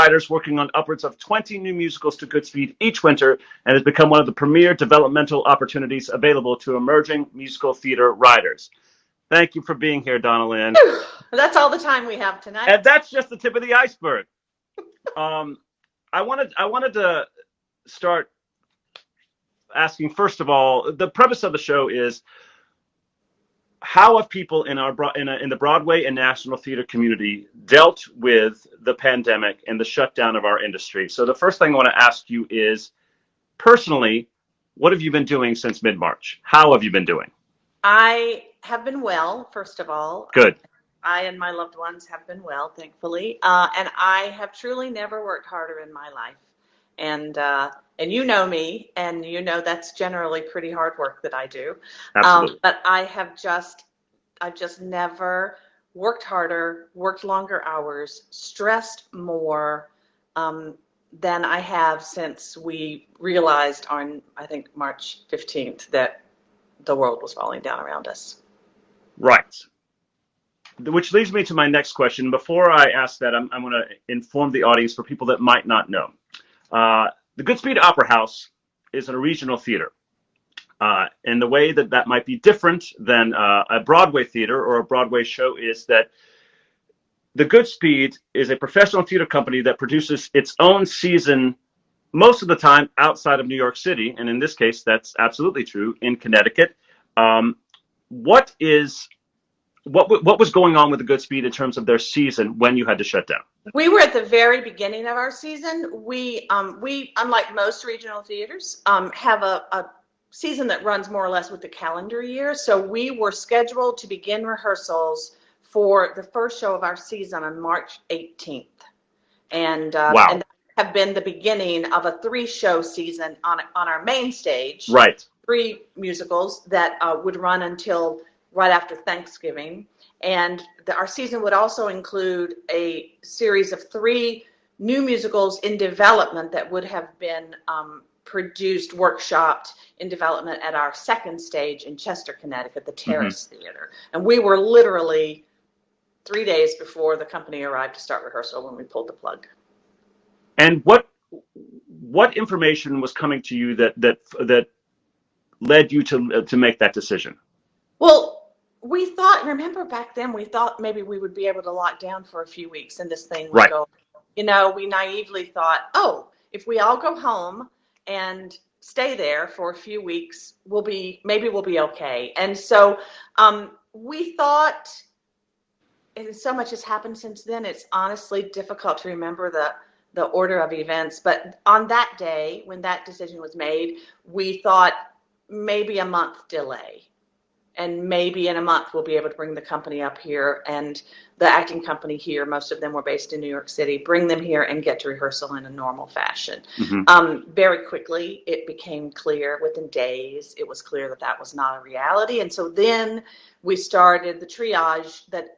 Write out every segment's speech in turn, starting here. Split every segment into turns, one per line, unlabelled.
writers working on upwards of 20 new musicals to Goodspeed each winter, and has become one of the premier developmental opportunities available to emerging musical theater writers. Thank you for being here, Donna Lynn.
That's all the time we have tonight.
And that's just the tip of the iceberg. I wanted to start asking, first of all, the premise of the show is, how have people in the Broadway and national theater community dealt with the pandemic and the shutdown of our industry? So the first thing I want to ask you is, personally, what have you been doing since mid-March? How have you been doing?
I have been well, first of all.
Good.
I and my loved ones have been well, thankfully. And I have truly never worked harder in my life. And you know me, and you know that's generally pretty hard work that I do.
Absolutely.
But I've just never worked harder, worked longer hours, stressed more than I have since we realized on, I think, March 15th that the world was falling down around us.
Right. Which leads me to my next question. Before I ask that, I'm going to inform the audience for people that might not know. The Goodspeed Opera House is a regional theater. And the way that might be different than a Broadway theater or a Broadway show is that the Goodspeed is a professional theater company that produces its own season most of the time outside of New York City. And in this case, that's absolutely true, in Connecticut. What was going on with the Goodspeed in terms of their season when you had to shut down?
We were at the very beginning of our season. We unlike most regional theaters, have a season that runs more or less with the calendar year. So we were scheduled to begin rehearsals for the first show of our season on March 18th. And that have been the beginning of a 3-show season on our main stage.
Right.
3 musicals that would run until right after Thanksgiving. And our season would also include a series of 3 new musicals in development that would have been produced, workshopped in development at our second stage in Chester, Connecticut, the Terrace Theater. And we were literally 3 days before the company arrived to start rehearsal when we pulled the plug.
And what information was coming to you that led you to make that decision?
Well, remember back then, we thought maybe we would be able to lock down for a few weeks and this thing would go. We naively thought, if we all go home and stay there for a few weeks, maybe we'll be okay. And so we thought, and so much has happened since then, it's honestly difficult to remember the order of events. But on that day, when that decision was made, we thought maybe a month delay. And maybe in a month we'll be able to bring the company up here, and the acting company here, most of them were based in New York City, bring them here and get to rehearsal in a normal fashion. Very quickly, it became clear, within days, it was clear that was not a reality. And so then we started the triage that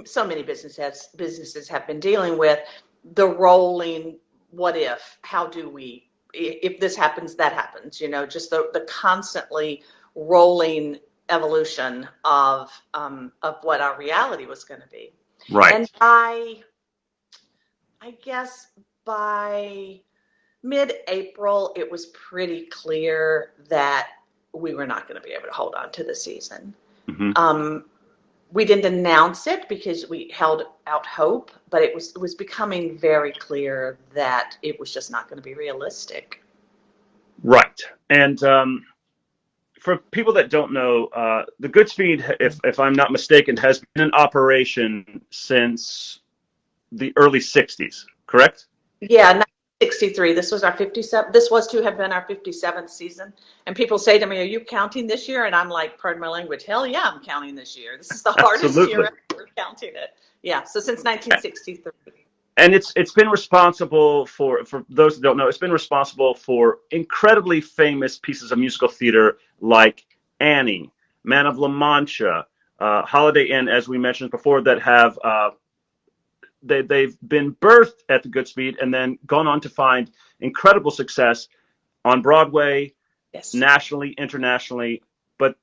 so many businesses have been dealing with, the rolling what if, how do we, if this happens, that happens, just the constantly rolling evolution of what our reality was going to be.
Right.
And I guess by mid-April, it was pretty clear that we were not going to be able to hold on to the season. We didn't announce it because we held out hope, but it was becoming very clear that it was just not going to be realistic.
Right. And for people that don't know, the Goodspeed, if I'm not mistaken, has been in operation since the early 60s, correct?
Yeah, 1963. This was our 57th. This was to have been our 57th season. And people say to me, "Are you counting this year?" And I'm like, pardon my language, hell yeah, I'm counting this year. This is the hardest year ever. We're counting it. Yeah, so since 1963.
And it's been responsible for those that don't know, it's been responsible for incredibly famous pieces of musical theater like Annie, Man of La Mancha, Holiday Inn, as we mentioned before, that have they've been birthed at the Goodspeed and then gone on to find incredible success on Broadway, nationally, internationally. But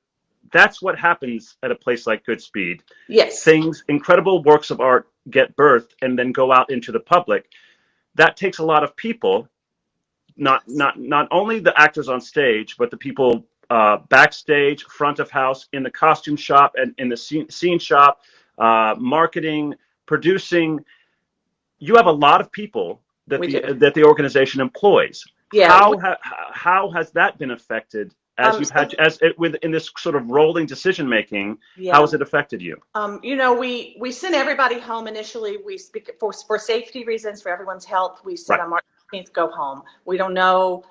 that's what happens at a place like Goodspeed.
Yes.
Incredible works of art get birthed and then go out into the public. That takes a lot of people, not only the actors on stage, but the people backstage, front of house, in the costume shop, and in the scene shop, marketing, producing. You have a lot of people that the organization employs.
Yeah.
How has that been affected as you've had in this sort of rolling decision making? Yeah. How has it affected you?
We sent everybody home initially. We speak for safety reasons, for everyone's health. We said on March 15th, go home. We don't know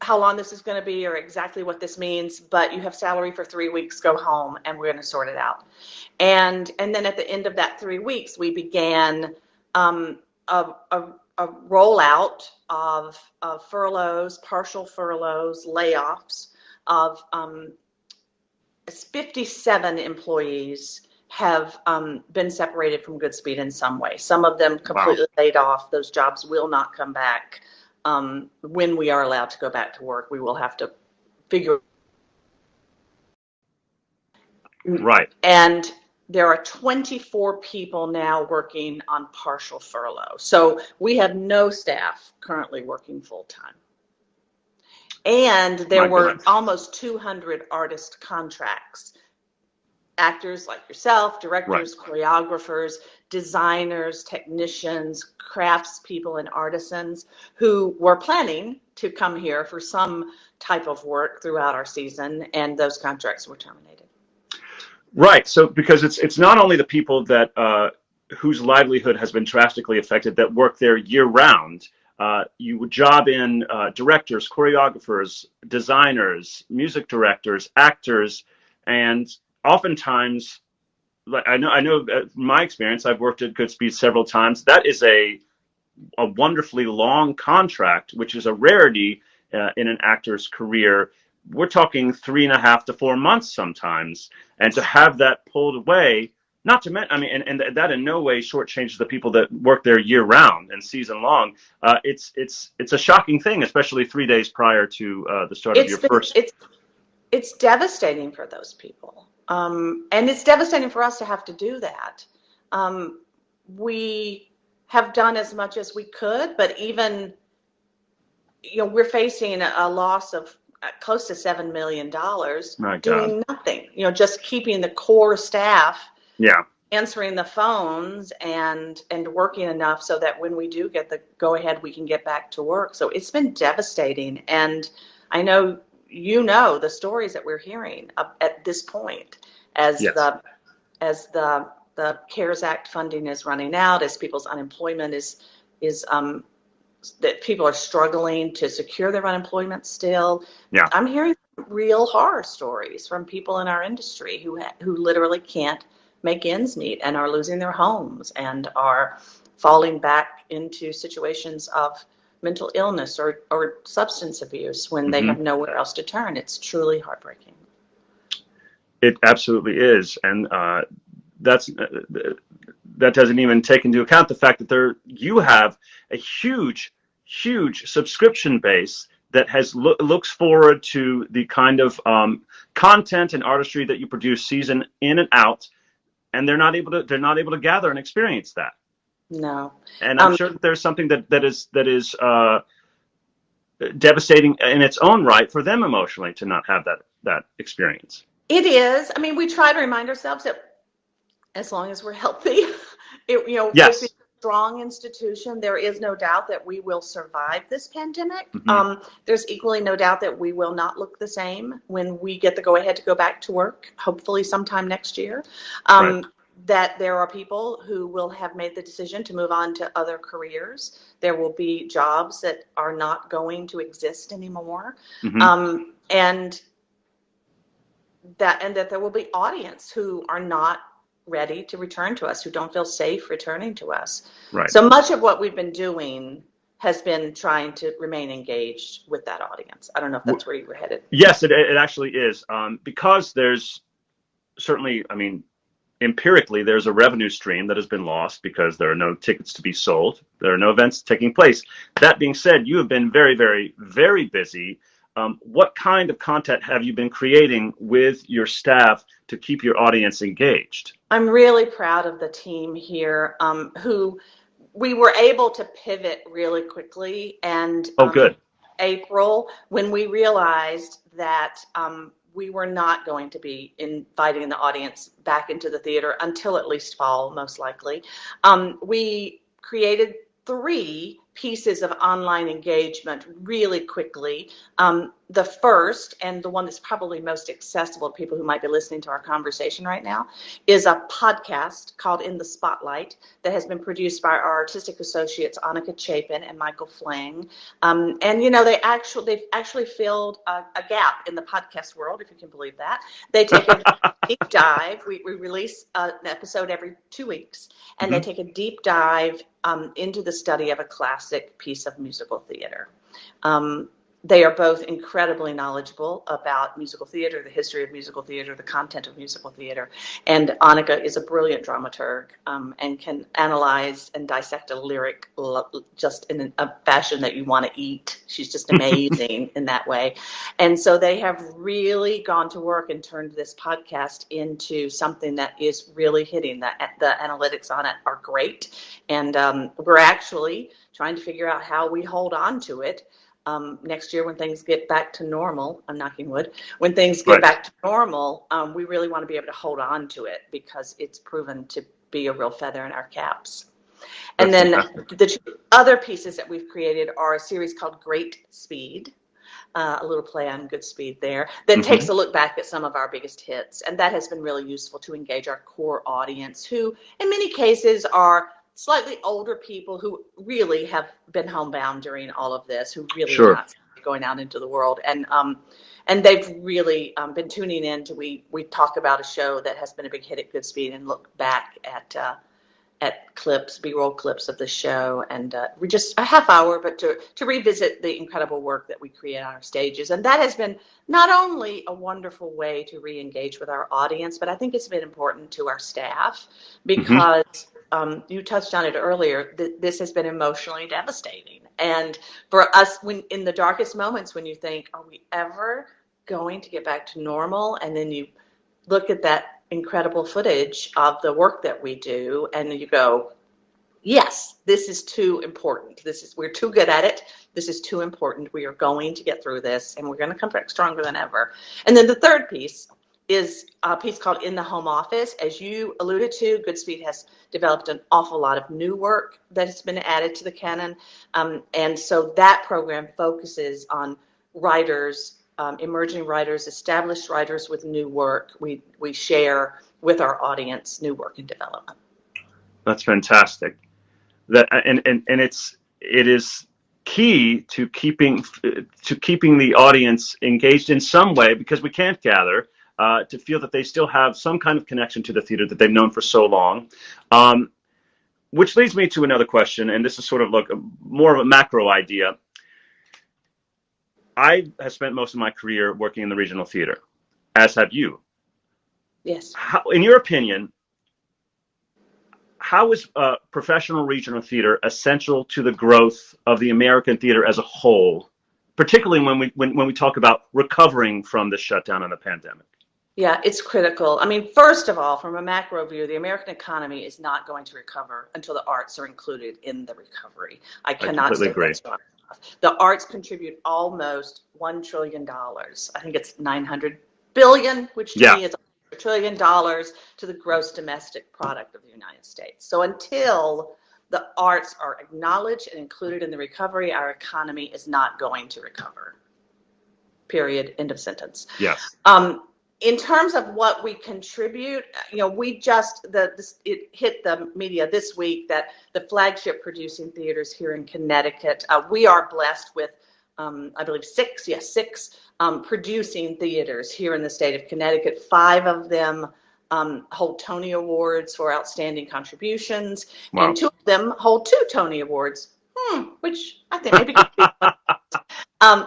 how long this is going to be or exactly what this means, but you have salary for 3 weeks. Go home, and we're going to sort it out. And then at the end of that 3 weeks, we began a rollout of furloughs, partial furloughs, layoffs of 57 employees have been separated from Goodspeed in some way. Some of them completely laid off. Those jobs will not come back. When we are allowed to go back to work, we will have to figure.
Right.
And there are 24 people now working on partial furlough. So we have no staff currently working full time. And there were almost 200 artist contracts. Actors like yourself, directors, choreographers, designers, technicians, craftspeople, and artisans who were planning to come here for some type of work throughout our season, and those contracts were terminated.
Right. So because it's not only the people that whose livelihood has been drastically affected that work there year round. You would job in directors, choreographers, designers, music directors, actors, and oftentimes, like I know from my experience, I've worked at Goodspeed several times. That is a wonderfully long contract, which is a rarity in an actor's career. We're talking 3.5 to 4 months sometimes, and to have that pulled away. Not to mention, and that in no way shortchanges the people that work there year round and season long. It's a shocking thing, especially 3 days prior to the start of your first.
It's devastating for those people, and it's devastating for us to have to do that. We have done as much as we could, but even we're facing a loss of close to $7 million doing nothing. Just keeping the core staff.
Yeah.
Answering the phones and working enough so that when we do get the go ahead, we can get back to work. So it's been devastating. And I know the stories that we're hearing at this point as the CARES Act funding is running out, as people's unemployment is that people are struggling to secure their unemployment still.
Yeah.
I'm hearing real horror stories from people in our industry who literally can't make ends meet and are losing their homes and are falling back into situations of mental illness or substance abuse when they have nowhere else to turn. It's truly heartbreaking.
It absolutely is. And that doesn't even take into account the fact that you have a huge subscription base that looks forward to the kind of content and artistry that you produce season in and out. And they're not able to gather and experience that.
No.
And I'm sure that there's something that is devastating in its own right for them emotionally to not have that experience.
It is. We try to remind ourselves that as long as we're healthy,
yes.
It's a strong institution. There is no doubt that we will survive this pandemic. There's equally no doubt that we will not look the same when we get the go-ahead to go back to work, hopefully sometime next year. That there are people who will have made the decision to move on to other careers. There will be jobs that are not going to exist anymore. And that there will be audience who are not ready to return to us, who don't feel safe returning to us.
Right.
So much of what we've been doing has been trying to remain engaged with that audience. I don't know if that's where you were headed.
Yes, it actually is. Because there's certainly, empirically, there's a revenue stream that has been lost because there are no tickets to be sold. There are no events taking place. That being said, you have been very, very, very busy what kind of content have you been creating with your staff to keep your audience engaged?
I'm really proud of the team here, who we were able to pivot really quickly. And
Oh, good.
April, when we realized that we were not going to be inviting the audience back into the theater until at least fall, most likely, we created 3 pieces of online engagement really quickly. The first, and the one that's probably most accessible to people who might be listening to our conversation right now, is a podcast called In the Spotlight that has been produced by our artistic associates Annika Chapin and Michael Flang. And they've actually filled a gap in the podcast world, if you can believe that. They take a deep dive. We release an episode every 2 weeks, and they take a deep dive into the study of a classic piece of musical theater. They are both incredibly knowledgeable about musical theater, the history of musical theater, the content of musical theater. And Annika is a brilliant dramaturg and can analyze and dissect a lyric just in a fashion that you want to eat. She's just amazing in that way. And so they have really gone to work and turned this podcast into something that is really hitting. The analytics on it are great. And we're actually trying to figure out how we hold on to it. Next year when things get back to normal, I'm knocking wood, when things get back to normal, we really want to be able to hold on to it because it's proven to be a real feather in our caps. And then the 2 other pieces that we've created are a series called Great Speed, a little play on good speed there, that takes a look back at some of our biggest hits. And that has been really useful to engage our core audience, who in many cases are slightly older people who really have been homebound during all of this, who really are not going out into the world. And they've really been tuning in to, we talk about a show that has been a big hit at good speed and look back at clips, B-roll clips of the show, and we just a half hour, but to revisit the incredible work that we create on our stages. And that has been not only a wonderful way to re-engage with our audience, but I think it's been important to our staff because you touched on it earlier, this has been emotionally devastating. And for us, when in the darkest moments, when you think, are we ever going to get back to normal? And then you look at that incredible footage of the work that we do, and you go, yes, this is too important. We're too good at it. This is too important. We are going to get through this, and we're going to come back stronger than ever. And then the third piece is a piece called In the Home Office. As you alluded to, Goodspeed has developed an awful lot of new work that has been added to the canon. And so that program focuses on writers, emerging writers, established writers with new work. We share with our audience new work in development.
That's fantastic. It is key to keeping the audience engaged in some way, because we can't gather, to feel that they still have some kind of connection to the theater that they've known for so long. Which leads me to another question, and this is sort of like more of a macro idea. I have spent most of my career working in the regional theater, as have you.
Yes.
In your opinion, how is professional regional theater essential to the growth of the American theater as a whole, particularly when we talk about recovering from the shutdown and the pandemic?
Yeah, it's critical. I mean, first of all, from a macro view, the American economy is not going to recover until the arts are included in the recovery. I cannot say that strong enough. The arts contribute almost $1 trillion. I think it's 900 billion, which to me is $1 trillion to the gross domestic product of the United States. So until the arts are acknowledged and included in the recovery, our economy is not going to recover. Period. End of sentence.
Yes.
In terms of what we contribute, we it hit the media this week that the flagship producing theaters here in Connecticut, we are blessed with, I believe, six producing theaters here in the state of Connecticut. 5 of them hold Tony Awards for outstanding contributions, and 2 of them hold 2 Tony Awards, which I think maybe could be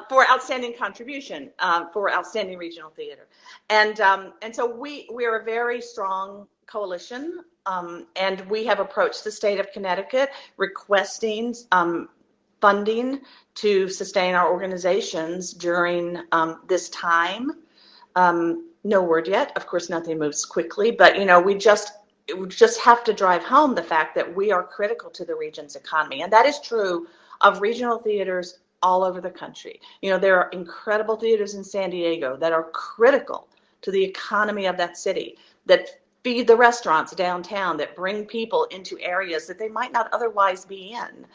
for outstanding contribution, for outstanding regional theater. And so we are a very strong coalition, and we have approached the state of Connecticut requesting funding to sustain our organizations during this time. No word yet. Of course, nothing moves quickly, but we just have to drive home the fact that we are critical to the region's economy, and that is true of regional theaters all over the country. There are incredible theaters in San Diego that are critical to the economy of that city, that feed the restaurants downtown, that bring people into areas that they might not otherwise be in.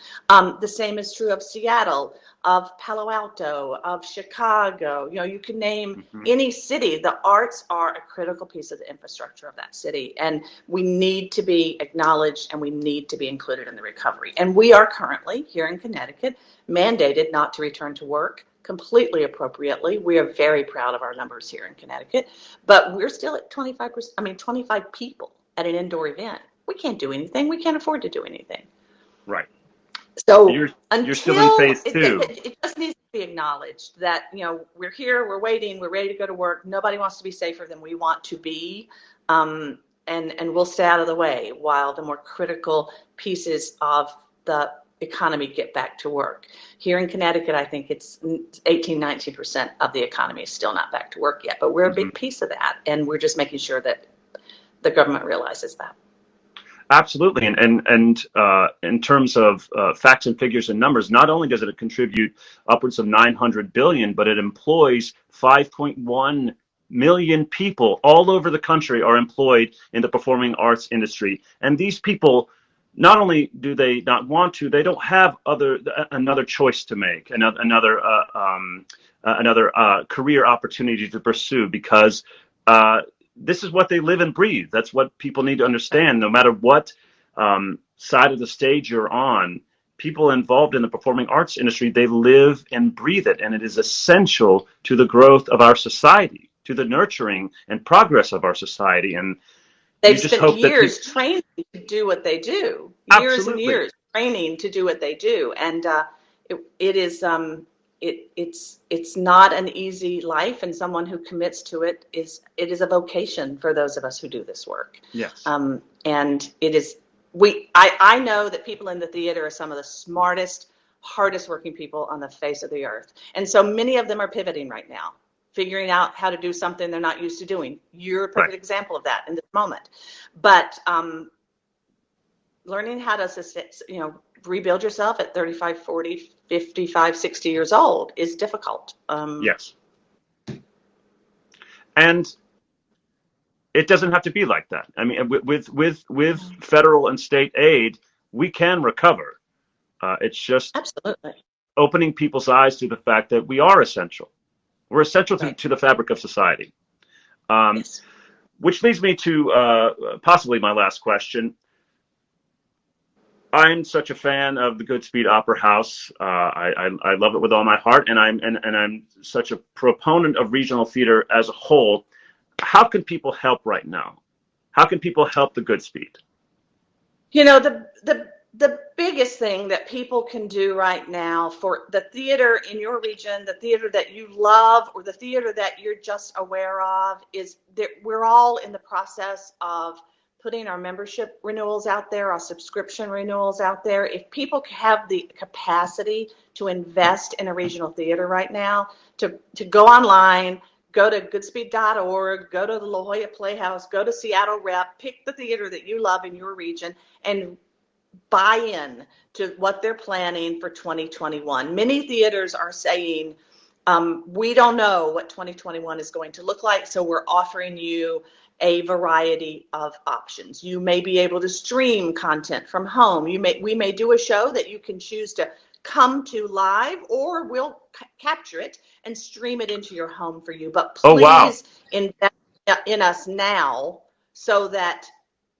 The same is true of Seattle, of Palo Alto, of Chicago. You can name any city. The arts are a critical piece of the infrastructure of that city, and we need to be acknowledged and we need to be included in the recovery. And we are currently, here in Connecticut, mandated not to return to work, completely appropriately. We are very proud of our numbers here in Connecticut, but we're still at 25%, 25 people at an indoor event. We can't do anything. We can't afford to do anything.
Right.
So
you're still in phase two.
It just needs to be acknowledged that, we're here, we're waiting, we're ready to go to work. Nobody wants to be safer than we want to be. And we'll stay out of the way while the more critical pieces of the economy get back to work. Here in Connecticut, I think it's 18-19% of the economy is still not back to work yet, but we're a big piece of that, and we're just making sure that the government realizes that.
Absolutely, and in terms of facts and figures and numbers, not only does it contribute upwards of $900 billion, but it employs 5.1 million people all over the country are employed in the performing arts industry, and these people, not only do they not want to, they don't have another choice to make, another career opportunity to pursue, because this is what they live and breathe. That's what people need to understand. No matter what side of the stage you're on, people involved in the performing arts industry, they live and breathe it, and it is essential to the growth of our society, to the nurturing and progress of our society. And
they've spent years training to do what they do. Years and years training to do what they do, and it's not an easy life. And someone who commits to it is a vocation for those of us who do this work.
Yes.
And it is. I know that people in the theater are some of the smartest, hardest working people on the face of the earth, and so many of them are pivoting right now, figuring out how to do something they're not used to doing. You're a perfect example of that in this moment. But learning how to, rebuild yourself at 35, 40, 55, 60 years old is difficult.
Yes. And it doesn't have to be like that. I mean, with federal and state aid, we can recover. It's just
absolutely
opening people's eyes to the fact that we are essential. We're essential to the fabric of society.
Yes.
Which leads me to possibly my last question. I'm such a fan of the Goodspeed Opera House. I love it with all my heart, and I'm such a proponent of regional theater as a whole. How can people help right now? How can people help the Goodspeed?
The biggest thing that people can do right now for the theater in your region, the theater that you love, or the theater that you're just aware of, is that we're all in the process of putting our membership renewals out there, our subscription renewals out there. If people have the capacity to invest in a regional theater right now, to go online, go to goodspeed.org, go to the La Jolla Playhouse, go to Seattle Rep, pick the theater that you love in your region, and buy in to what they're planning for 2021. Many theaters are saying, we don't know what 2021 is going to look like, so we're offering you a variety of options. You may be able to stream content from home. We may do a show that you can choose to come to live, or we'll capture it and stream it into your home for you. But please invest in us now so that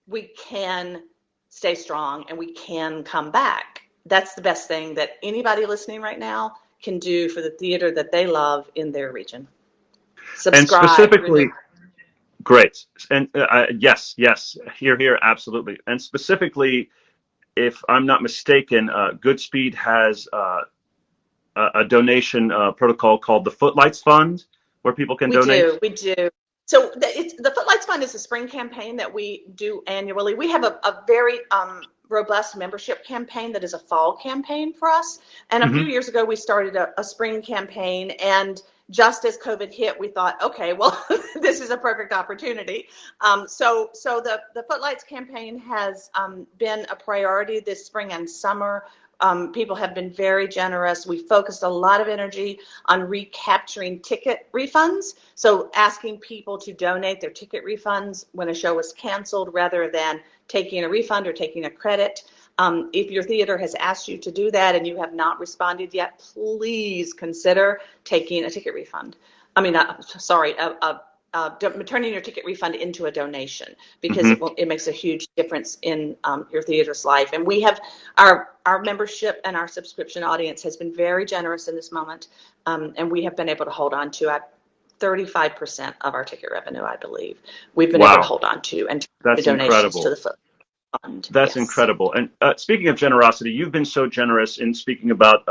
we can stay strong and we can come back. That's the best thing that anybody listening right now can do for the theater that they love in their region. Subscribe.
And specifically, great. And yes, here, absolutely. And specifically, if I'm not mistaken, Goodspeed has a donation protocol called the Footlights Fund, where people can donate.
We do. So the Footlights Fund is a spring campaign that we do annually. We have a very robust membership campaign that is a fall campaign for us. And a few years ago, we started a spring campaign. And just as COVID hit, we thought, okay, well, this is a perfect opportunity. So the Footlights campaign has been a priority this spring and summer. People have been very generous. We focused a lot of energy on recapturing ticket refunds. So asking people to donate their ticket refunds when a show was canceled rather than taking a refund or taking a credit. If your theater has asked you to do that and you have not responded yet, please consider taking a ticket refund. Turning your ticket refund into a donation, because it makes a huge difference in your theater's life. And we have our membership and our subscription audience has been very generous in this moment, and we have been able to hold on to 35% of our ticket revenue, I believe. We've been able to hold on to and turn the donations to the fund.
That's incredible. And speaking of generosity, you've been so generous in speaking about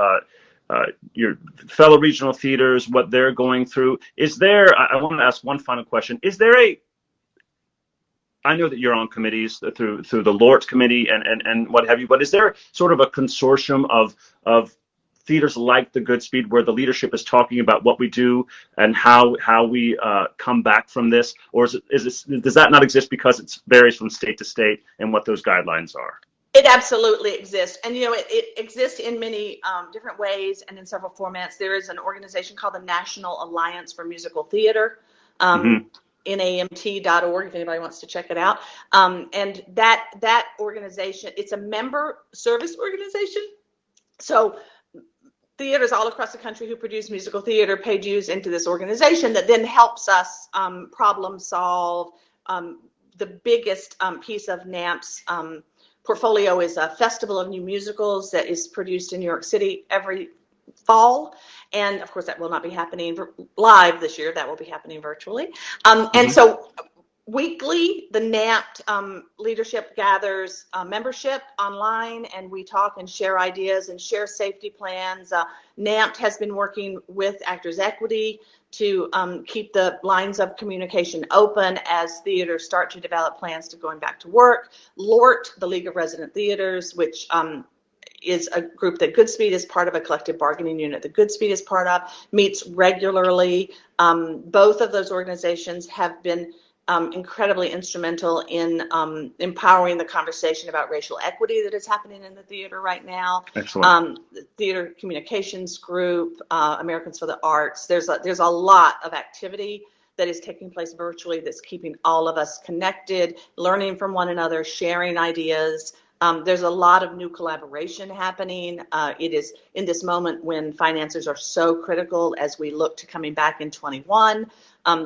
your fellow regional theaters, what they're going through. Is there, I want to ask one final question. Is there I know that you're on committees through the LORT committee and what have you, but is there sort of a consortium of theaters like the Goodspeed where the leadership is talking about what we do and how we come back from this? Or does that not exist because it varies from state to state and what those guidelines are?
It absolutely exists. And, it exists in many different ways and in several formats. There is an organization called the National Alliance for Musical Theater, NAMT.org, if anybody wants to check it out. And that organization, it's a member service organization. So theaters all across the country who produce musical theater pay dues into this organization that then helps us problem solve. The biggest piece of NAMP's portfolio is a Festival of New Musicals that is produced in New York City every fall. And of course, that will not be happening live this year. That will be happening virtually. And so weekly, the NAMT leadership gathers membership online, and we talk and share ideas and share safety plans. NAMT has been working with Actors Equity to keep the lines of communication open as theaters start to develop plans to going back to work. LORT, the League of Resident Theaters, which is a group that Goodspeed is part of, a collective bargaining unit that Goodspeed is part of, meets regularly. Both of those organizations have been incredibly instrumental in empowering the conversation about racial equity that is happening in the theater right now.
Excellent.
The Theater Communications Group, Americans for the Arts. There's a lot of activity that is taking place virtually that's keeping all of us connected, learning from one another, sharing ideas. There's a lot of new collaboration happening. It is in this moment when finances are so critical as we look to coming back in 21.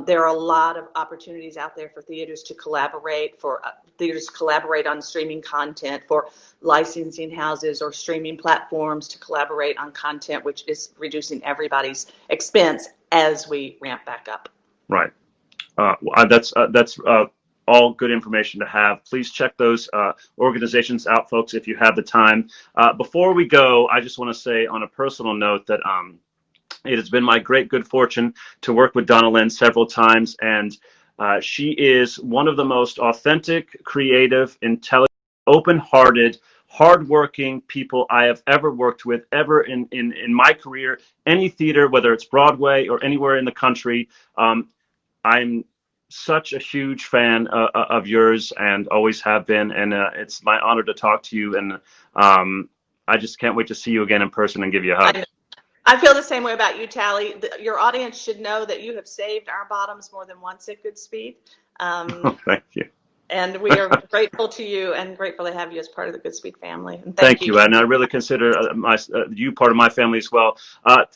There are a lot of opportunities out there for theaters to collaborate, on streaming content, for licensing houses or streaming platforms to collaborate on content, which is reducing everybody's expense as we ramp back up.
Right. That's all good information to have. Please check those organizations out, folks, if you have the time. Before we go, I just want to say on a personal note that it has been my great good fortune to work with Donna Lynn several times, and she is one of the most authentic, creative, intelligent, open-hearted, hardworking people I have ever worked with, ever in my career, any theater, whether it's Broadway or anywhere in the country. I'm such a huge fan of yours and always have been, and it's my honor to talk to you, and I just can't wait to see you again in person and give you a hug.
I feel the same way about you, Tally. Your audience should know that you have saved our bottoms more than once at Goodspeed.
Thank you.
And we are grateful to you and grateful to have you as part of the Goodspeed family. And
thank you. And I really consider you part of my family as well.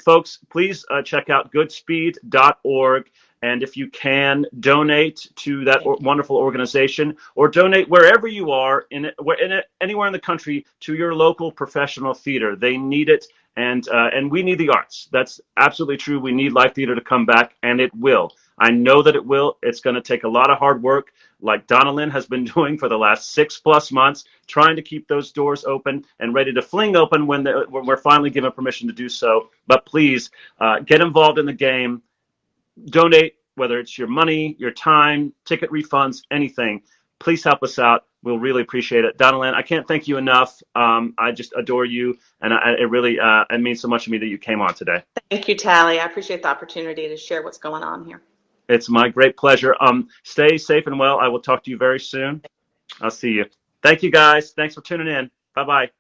Folks, please check out goodspeed.org. And if you can, donate to that wonderful organization, or donate wherever you are, anywhere in the country, to your local professional theater. They need it, and we need the arts. That's absolutely true. We need live theater to come back, and it will. I know that it will. It's going to take a lot of hard work, like Donna Lynn has been doing for the last 6+ months, trying to keep those doors open and ready to fling open when we're finally given permission to do so. But please, get involved in the game. Donate whether it's your money, your time, ticket refunds, anything, please help us out. We'll really appreciate it. Donna Lynn, I can't thank you enough. I just adore you, and it really it means so much to me that you came on today.
Thank you, Tally. I appreciate the opportunity to share what's going on here.
It's my great pleasure. Stay safe and well. I will talk to you very soon. I'll see you. Thank you, guys. Thanks for tuning in. Bye-bye.